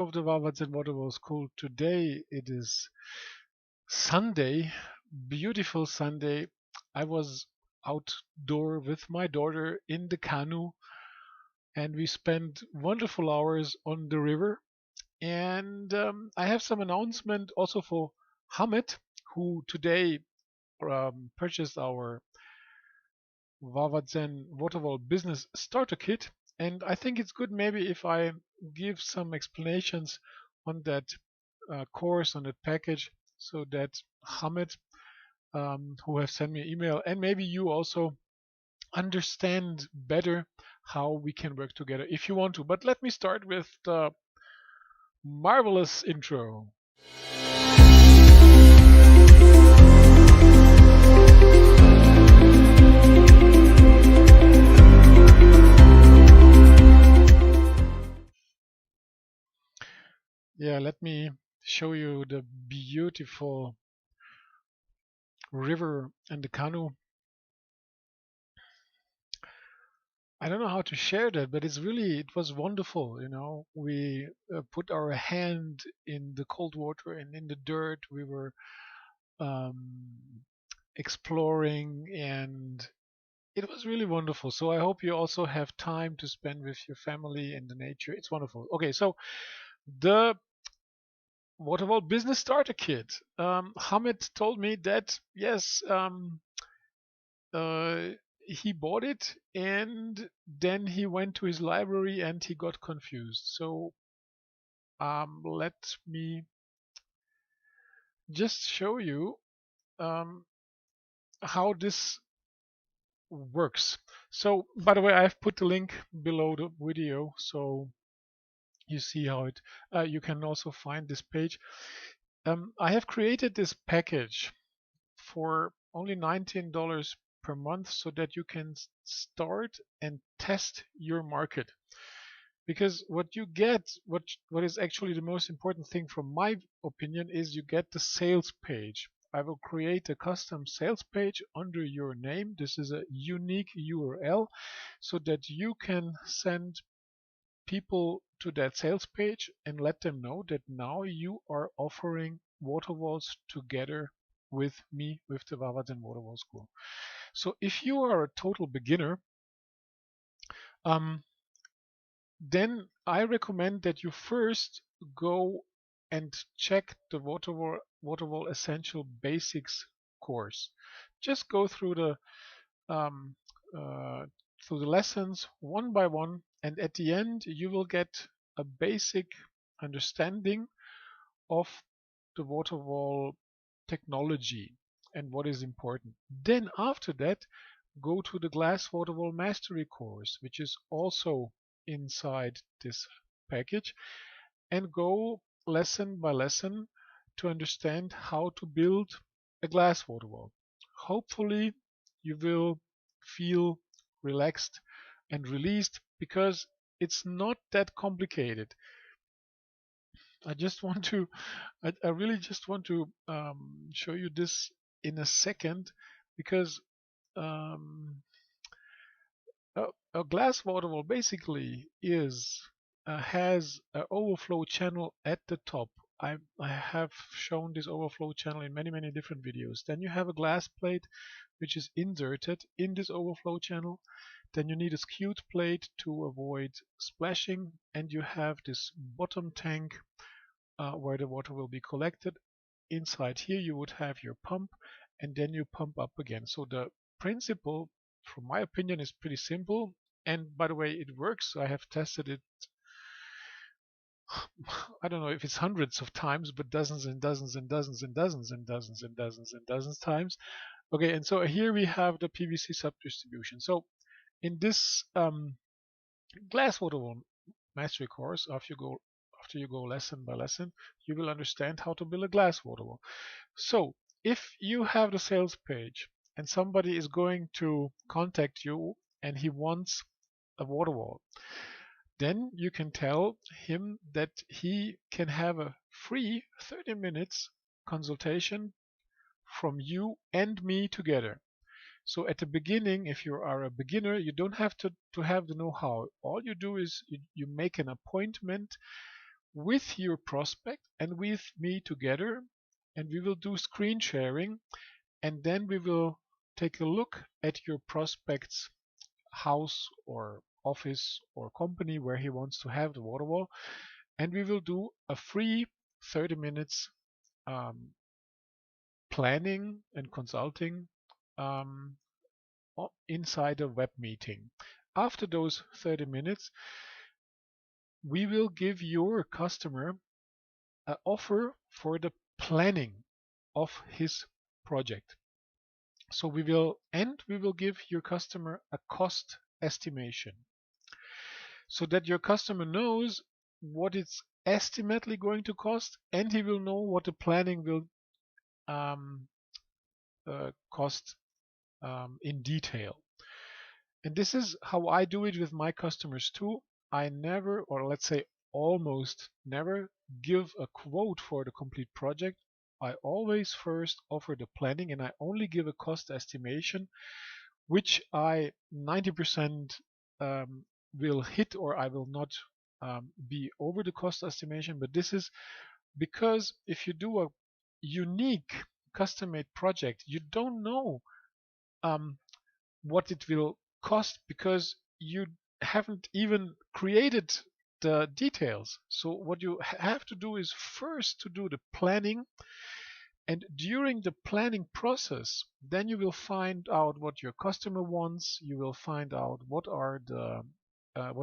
Of the Wawazen Waterwall School. Today it is Sunday, beautiful Sunday. I was outdoor with my daughter in the canoe and we spent wonderful hours on the river. And I have some announcement also for Hamid, who today purchased our Wawazen Waterwall Business Starter Kit. And I think it's good maybe if I give some explanations on that course, on that package, so that Hamid, who have sent me an email, and maybe you also understand better how we can work together if you want to. But let me start with the marvelous intro. Yeah, let me show you the beautiful river and the canoe. I don't know how to share that, but it was wonderful. We put our hand in the cold water and in the dirt. We were um, exploring, and it was really wonderful. So I hope you also have time to spend with your family in the nature. It's wonderful. Okay, so the Waterwall Business Starter Kit. Hamid told me that yes, uh, he bought it and then he went to his library and he got confused. So let me just show you um, how this works. So, by the way, I've put the link below the video so you see how it. You can also find this page. I have created this package for only $19 per month so that you can start and test your market. Because what you get, what is actually the most important thing from my opinion, is you get the sales page. I will create a custom sales page under your name. This is a unique URL so that you can send people to that sales page and let them know that now you are offering Waterwalls together with me, with the Wawazen Waterwall School. So if you are a total beginner, um, then I recommend that you first go and check the Waterwall Essential Basics course. Just go um, uh, through the lessons one by one, and at the end you will get a basic understanding of the Waterwall technology and what is important. Then after that, go to the Glass Waterwall Mastery course, which is also inside this package, and go lesson by lesson to understand how to build a glass waterwall. Hopefully, you will feel relaxed and released because it's not that complicated. I just want to, I really just want to show you this in a second because um, a, a glass waterfall basically is has an overflow channel at the top. I have shown this overflow channel in many different videos. Then you have a glass plate which is inserted in this overflow channel. Then you need a skewed plate to avoid splashing, and you have this bottom tank where the water will be collected. Inside here you would have your pump, and then you pump up again. So the principle, from my opinion, is pretty simple. And by the way, it works. I have tested it. I don't know if it's hundreds of times, but dozens and dozens and dozens and dozens and dozens and dozens and dozens times. Okay, and so here we have the PVC subdistribution. So in this glass water mastery course, after you go lesson by lesson, you will understand how to build a glass water wall. So if you have the sales page and somebody is going to contact you and he wants a water wall, then you can tell him that he can have a free 30 minutes consultation from you and me together. So at the beginning, if you are a beginner, you don't have to have the know-how. All you do is you make an appointment with your prospect and with me together, and we will do screen sharing, and then we will take a look at your prospect's house or office or company where he wants to have the water wall, and we will do a free 30 minutes um, planning and consulting um, inside a web meeting. After those 30 minutes, we will give your customer an offer for the planning of his project. So we will give your customer a cost estimation so that your customer knows what it's estimately going to cost, and he will know what the planning will um, cost in detail. And this is how I do it with my customers too. I never, or let's say almost never, give a quote for the complete project. I always first offer the planning, and I only give a cost estimation, which I 90% will hit, or I will not be over the cost estimation. But this is because if you do a unique custom-made project, you don't know um, what it will cost because you haven't even created the details. So what you have to do is first to do the planning, and during the planning process, then you will find out what your customer wants. You will find out what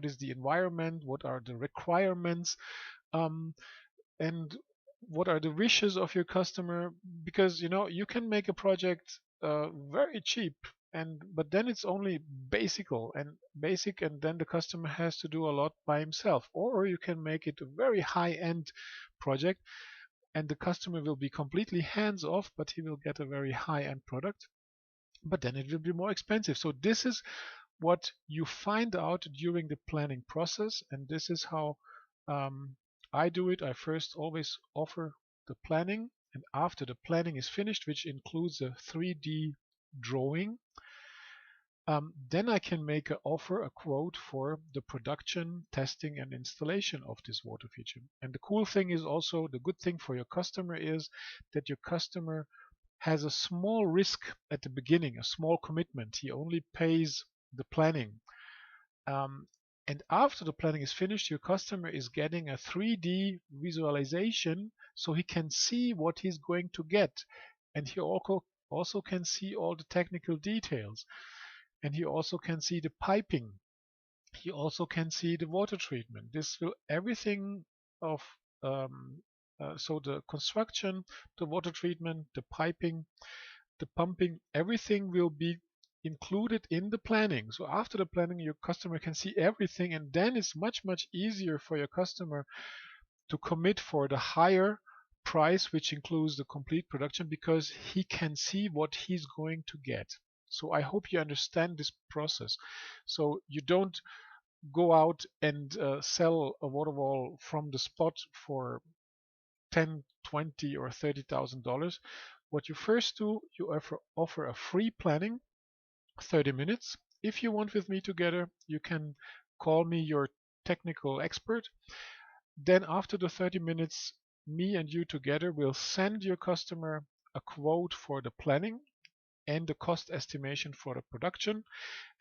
is the environment, what are the requirements, um, and what are the wishes of your customer. Because you can make a project very cheap, and but then it's only basic, and then the customer has to do a lot by himself. Or you can make it a very high-end project, and the customer will be completely hands off, but he will get a very high-end product, but then it will be more expensive. So this is what you find out during the planning process, and this is how I do it. I first always offer the planning, and after the planning is finished, which includes a 3D drawing, then I can make an offer, a quote for the production, testing, and installation of this water feature. And the cool thing is also, the good thing for your customer is that your customer has a small risk at the beginning, a small commitment. He only pays the planning. Um, and after the planning is finished, your customer is getting a 3D visualization so he can see what he's going to get. And he also can see all the technical details. And he also can see the piping. He also can see the water treatment. This will everything of so the construction, the water treatment, the piping, the pumping, everything will be included in the planning. So after the planning, your customer can see everything, and then it's much easier for your customer to commit for the higher price, which includes the complete production, because he can see what he's going to get. So I hope you understand this process. So you don't go out and sell a water wall from the spot for 10, 20, or $30,000. What you first do, you offer a free planning, 30 minutes. If you want with me together, you can call me your technical expert. Then after the 30 minutes, me and you together will send your customer a quote for the planning and the cost estimation for the production.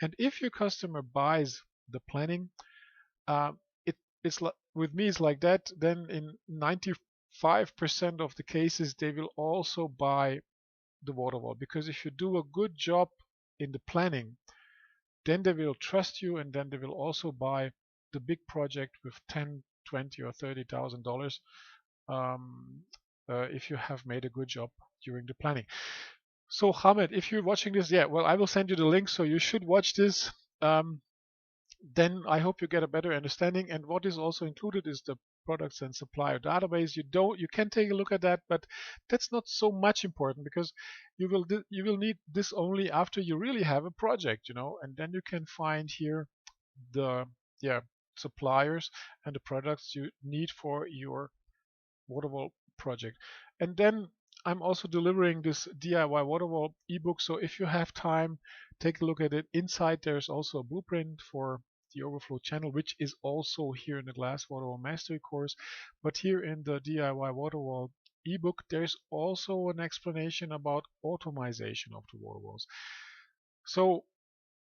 And if your customer buys the planning, uh, it's with me it's like that. Then in 95% of the cases, they will also buy the water wall, because if you do a good job in the planning, then they will trust you, and then they will also buy the big project with 10, 20, or $30,000 if you have made a good job during the planning. So Hamed, if you're watching this, yeah, well, I will send you the link, so you should watch this. Then I hope you get a better understanding. And what is also included is the products and supplier database. You can take a look at that, but that's not so much important, because you will need this only after you really have a project, and then you can find here the suppliers and the products you need for your Waterwall project. And then I'm also delivering this DIY Waterwall ebook. So if you have time, take a look at it. Inside there's also a blueprint for the overflow channel, which is also here in the Glass Waterwall Mastery course. But here in the DIY Waterwall ebook, there's also an explanation about automation of the waterwalls. So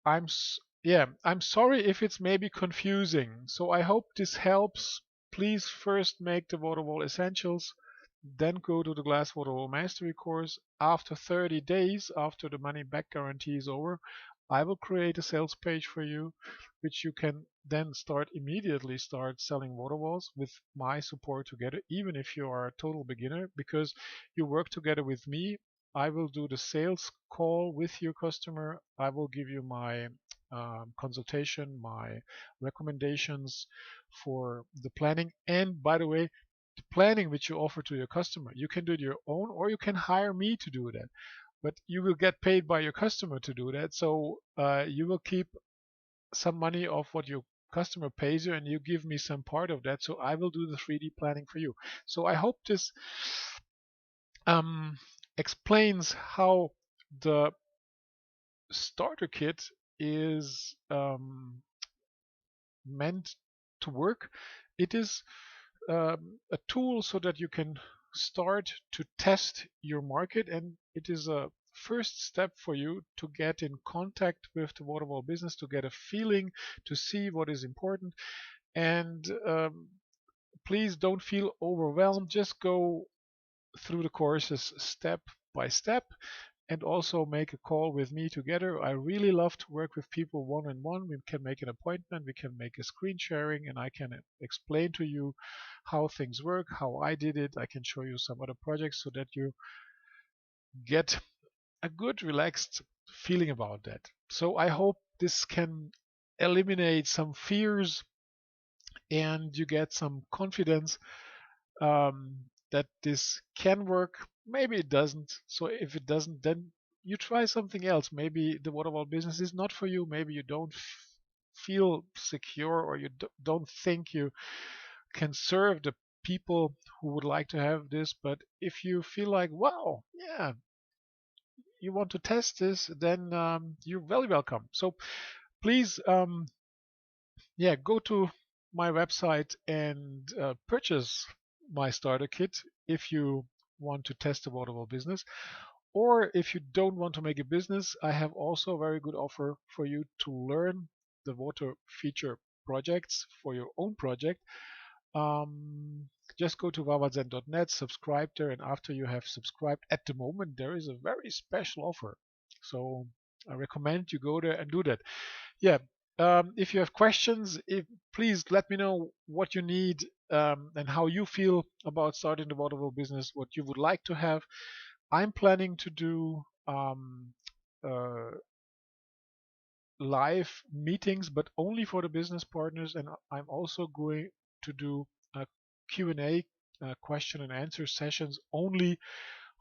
I'm sorry if it's maybe confusing. So I hope this helps. Please first make the Waterwall Essentials, then go to the Glass Waterwall Mastery course. After 30 days, after the money back guarantee is over, I will create a sales page for you, which you can then immediately start selling Waterwalls with my support together, even if you are a total beginner, because you work together with me. I will do the sales call with your customer. I will give you my consultation, my recommendations for the planning. And by the way, the planning which you offer to your customer, you can do it your own, or you can hire me to do that. But you will get paid by your customer to do that. So you will keep some money of what your customer pays you, and you give me some part of that. So I will do the 3D planning for you. So I hope this explains how the starter kit is meant to work. It is a tool so that you can start to test your market, and it is a first step for you to get in contact with the Waterwall business, to get a feeling, to see what is important. And please don't feel overwhelmed. Just go through the courses step by step, and also make a call with me together. I really love to work with people one-on-one. We can make an appointment, we can make a screen sharing, and I can explain to you how things work, how I did it. I can show you some other projects so that you get a good relaxed feeling about that. So I hope this can eliminate some fears and you get some confidence that this can work. Maybe it doesn't. So if it doesn't, then you try something else. Maybe the Waterwall business is not for you. Maybe you don't feel secure, or you don't think you can serve the people who would like to have this. But if you feel like, wow, yeah, you want to test this, then you're very welcome. So please, go to my website and purchase my starter kit if you want to test the Waterwall business. Or if you don't want to make a business, I have also a very good offer for you to learn the water feature projects for your own project. Just go to wawazen.net, subscribe there, and after you have subscribed, at the moment there is a very special offer. So I recommend you go there and do that. Yeah. If you have questions, please let me know what you need and how you feel about starting the Waterwall business, what you would like to have. I'm planning to do live meetings, but only for the business partners, and I'm also going to do a Q&A, question and answer sessions only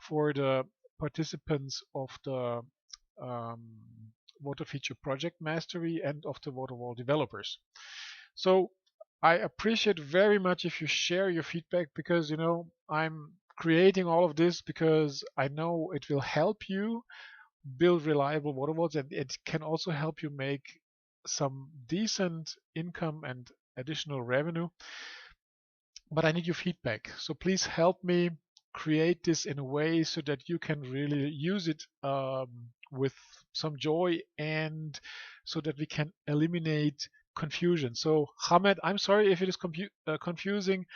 for the participants of the Water Feature Project Mastery and of the Waterwall developers. So I appreciate very much if you share your feedback, because I'm creating all of this because I know it will help you build reliable Waterwalls, and it can also help you make some decent income and additional revenue. But I need your feedback. So please help me create this in a way so that you can really use it with some joy, and so that we can eliminate confusion. So Hamed, I'm sorry if it is confusing.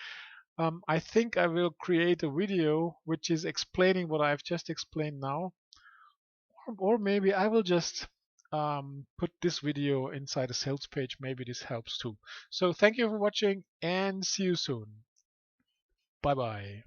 I think I will create a video which is explaining what I've just explained now, or maybe I will just put this video inside a sales page. Maybe this helps too. So thank you for watching, and see you soon. Bye bye.